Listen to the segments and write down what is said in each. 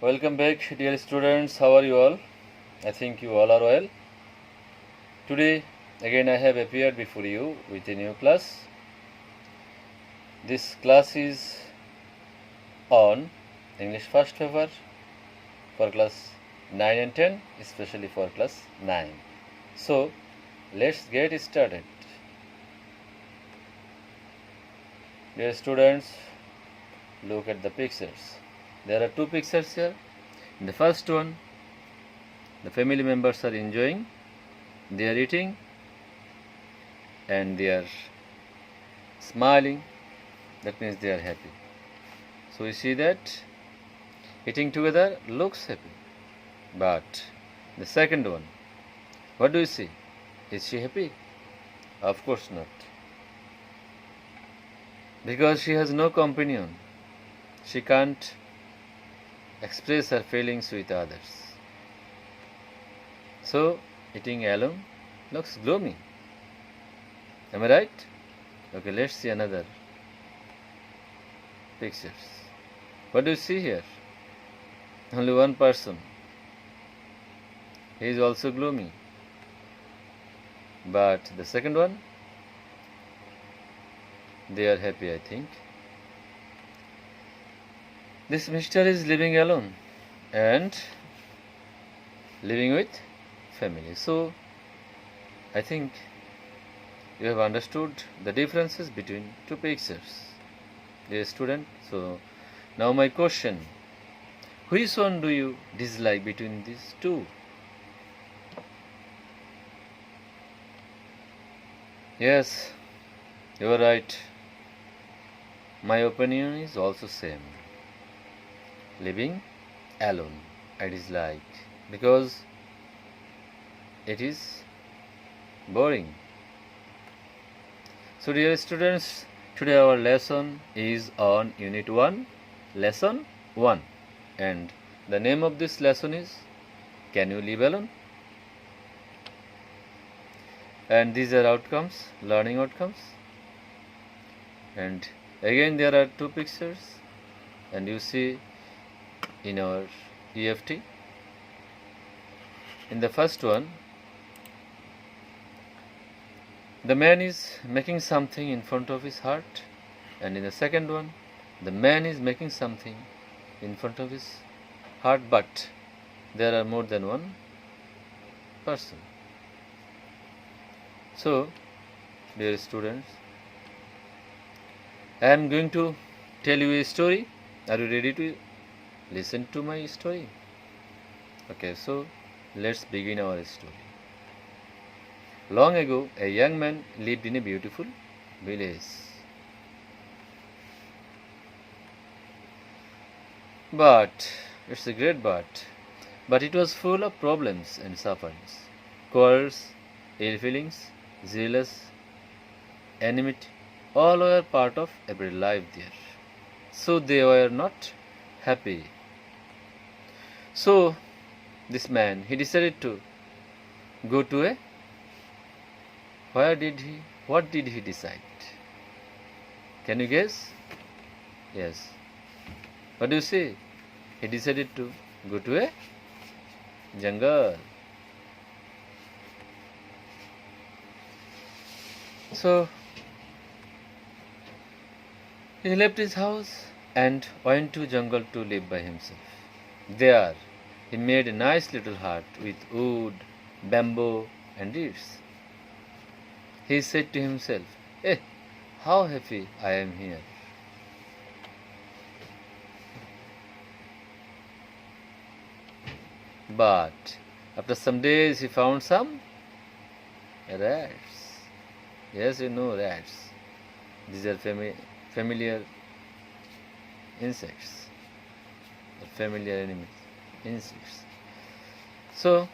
Welcome back, dear students. How are you all? I think you all are well. Today, again, I have appeared before you with a new class. This class is on English first paper for class 9 and 10, especially for class 9. So, let's get started. Dear students, look at the pictures. There are two pictures here. In the first one, the family members are enjoying, they are eating, and they are smiling. That means they are happy. So we see that eating together looks happy. But the second one, what do you see? Is she happy? Of course not. Because she has no companion. She can't express her feelings with others. So, eating alone looks gloomy. Am I right? Okay, let's see another pictures. What do you see here? Only one person. He is also gloomy. But the second one, they are happy, I think. This mister is living alone and living with family. So, I think you have understood the differences between two pictures, dear student. So, now my question, which one do you dislike between these two? Yes, you are right. My opinion is also same. Living alone I dislike because it is boring. So dear students, today our lesson is on Unit 1, Lesson 1, and the name of this lesson is Can You Live Alone? And these are outcomes, learning outcomes. And again there are two pictures, and you see in our EFT. In the first one, the man is making something in front of his heart, and in the second one, the man is making something in front of his heart, but there are more than one person. So, dear students, I am going to tell you a story. Are you ready to listen to my story? Okay, so let's begin our story. Long ago, a young man lived in a beautiful village. But, it's a great but it was full of problems and sufferings, quarrels, ill feelings, jealous, enmity, all were part of every life there. So they were not happy. So this man, he decided to go to a, what did he decide? Can you guess? Yes. What do you say? He decided to go to a jungle. So he left his house and went to jungle to live by himself. There he made a nice little hut with wood, bamboo and reeds. He said to himself, how happy I am here. But after some days he found some rats. Yes, you know rats. These are familiar insects, familiar enemies, insects. So,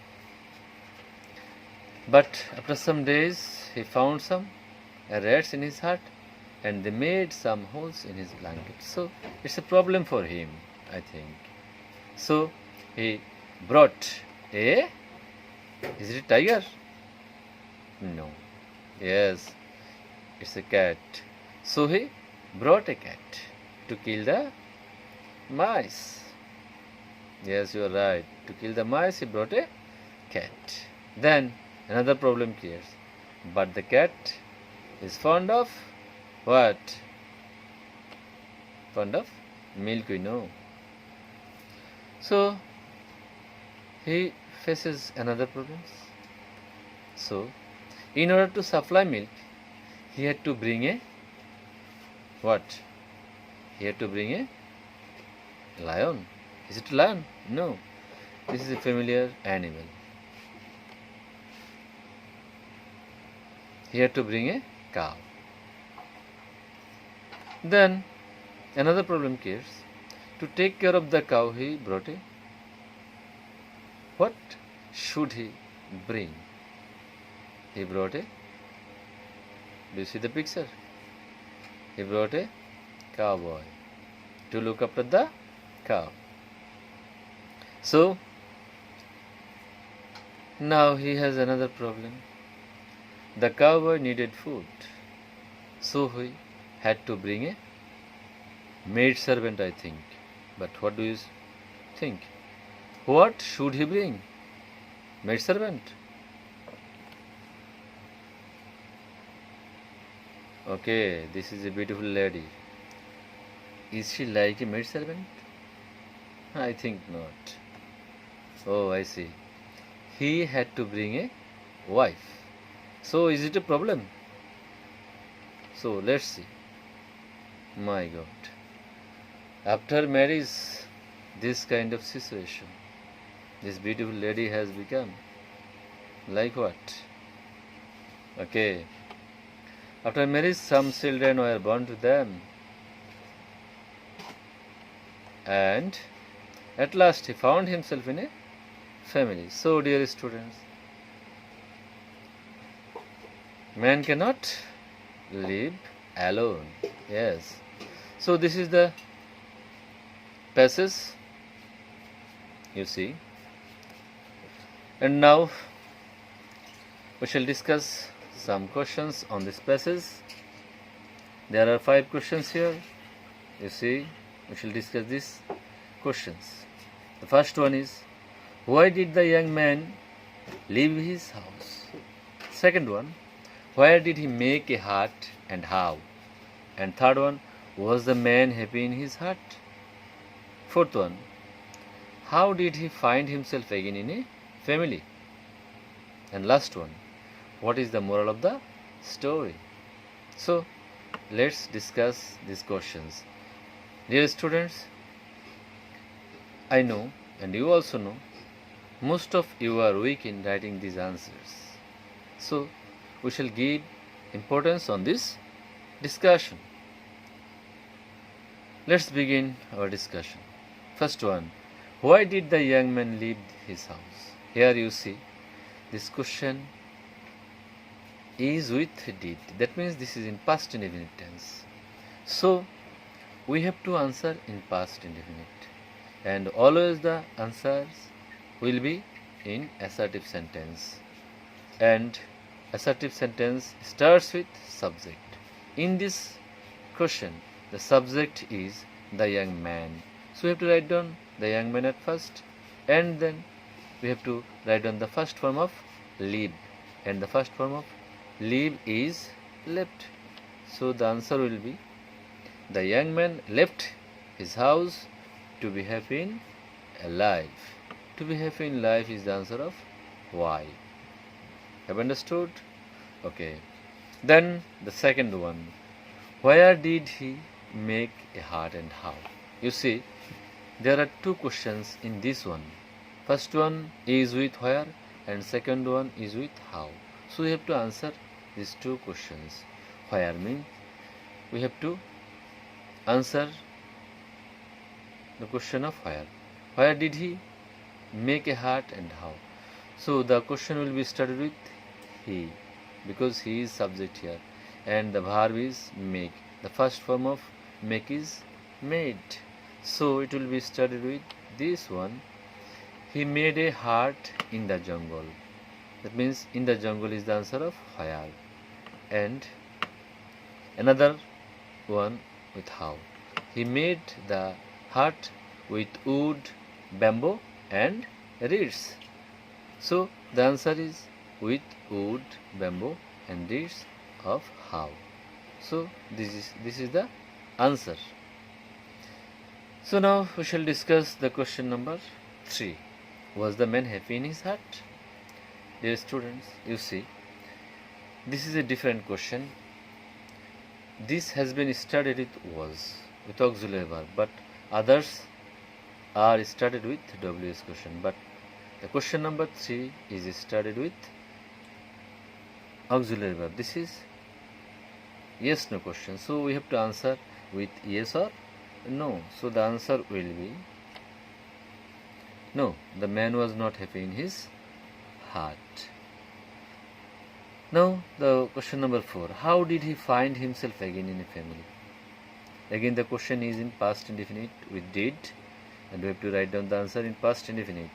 but after some days he found some rats in his hut, and they made some holes in his blanket. So it's a problem for him, I think. So he brought a, is it a tiger? No. Yes, it's a cat. So he brought a cat to kill the mice. Yes, you are right. To kill the mice, he brought a cat. Then another problem appears. But the cat is fond of what? Fond of milk, we know. So he faces another problem. So in order to supply milk, he had to bring a what? He had to bring a lion. Is it a lion? No. This is a familiar animal. He had to bring a cow. Then another problem occurs. To take care of the cow, he brought a what should he bring? He brought a, do you see the picture? He brought a cowboy to look after the cow. So now he has another problem. The cowboy needed food, so he had to bring a maid servant, I think. But what do you think? What should he bring? Maid servant? Okay, this is a beautiful lady. Is she like a maid servant? I think not. Oh, I see. He had to bring a wife. So is it a problem? So let's see. My God. After marriage, this kind of situation, this beautiful lady has become like what? Okay. After marriage, some children were born to them. And at last he found himself in a family. So, dear students, man cannot live alone. Yes. So, this is the passage you see. And now we shall discuss some questions on this passage. There are 5 questions here. You see, we shall discuss these questions. The first one is, why did the young man leave his house? Second one, where did he make a hut and how? And third one, was the man happy in his hut? Fourth one, how did he find himself again in a family? And last one, what is the moral of the story? So, let's discuss these questions. Dear students, I know, and you also know, most of you are weak in writing these answers. So, we shall give importance on this discussion. Let's begin our discussion. First one, why did the young man leave his house? Here you see, this question is with did. That means this is in past indefinite tense. So, we have to answer in past indefinite. And always the answers will be in assertive sentence. And assertive sentence starts with subject. In this question, the subject is the young man. So we have to write down the young man at first, and then we have to write down the first form of leave. And the first form of leave is left. So the answer will be, the young man left his house to be happy in life. To be happy in life is the answer of why. Have understood? Okay. Then the second one, where did he make a hut and how? You see, there are 2 questions in this one. First one is with where and second one is with how. So we have to answer these 2 questions. Where means we have to answer the question of where. Where did he make a hut and how? So the question will be started with he, because he is subject here, and the verb is make. The first form of make is made. So it will be started with this one. He made a hut in the jungle. That means in the jungle is the answer of where. And another one with how. He made the hut with wood bamboo and reeds. So the answer is with wood, bamboo and reeds of how. So this is the answer. So now we shall discuss the question number 3. Was the man happy in his heart? Dear students, you see, this is a different question. This has been started with auxiliary verb, but others are started with WS question. But the question number 3 is started with auxiliary verb. This is yes no question. So we have to answer with yes or no. So the answer will be no. The man was not happy in his heart. Now the question number 4. How did he find himself again in a family? Again the question is in past indefinite with did, and we have to write down the answer in past indefinite.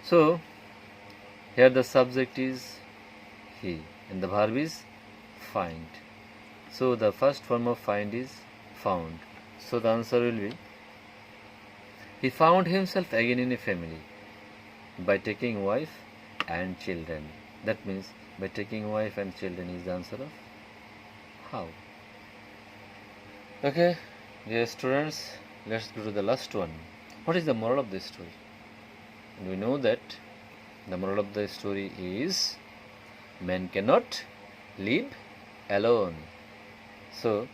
So here the subject is he and the verb is find. So the first form of find is found. So the answer will be he found himself again in a family by taking wife and children. That means by taking wife and children is the answer of how. Okay, dear students, let's go to the last one. What is the moral of the story? And we know that the moral of the story is man cannot live alone. So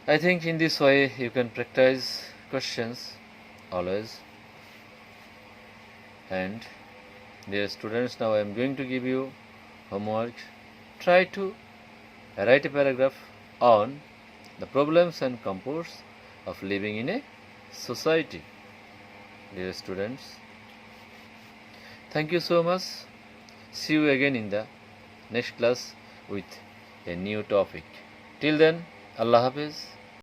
I think in this way you can practice questions always. And dear students, now I am going to give you homework. Try to write a paragraph on the problems and comforts of living in a society. Dear students, thank you so much. See you again in the next class with a new topic. Till then, Allah Hafiz.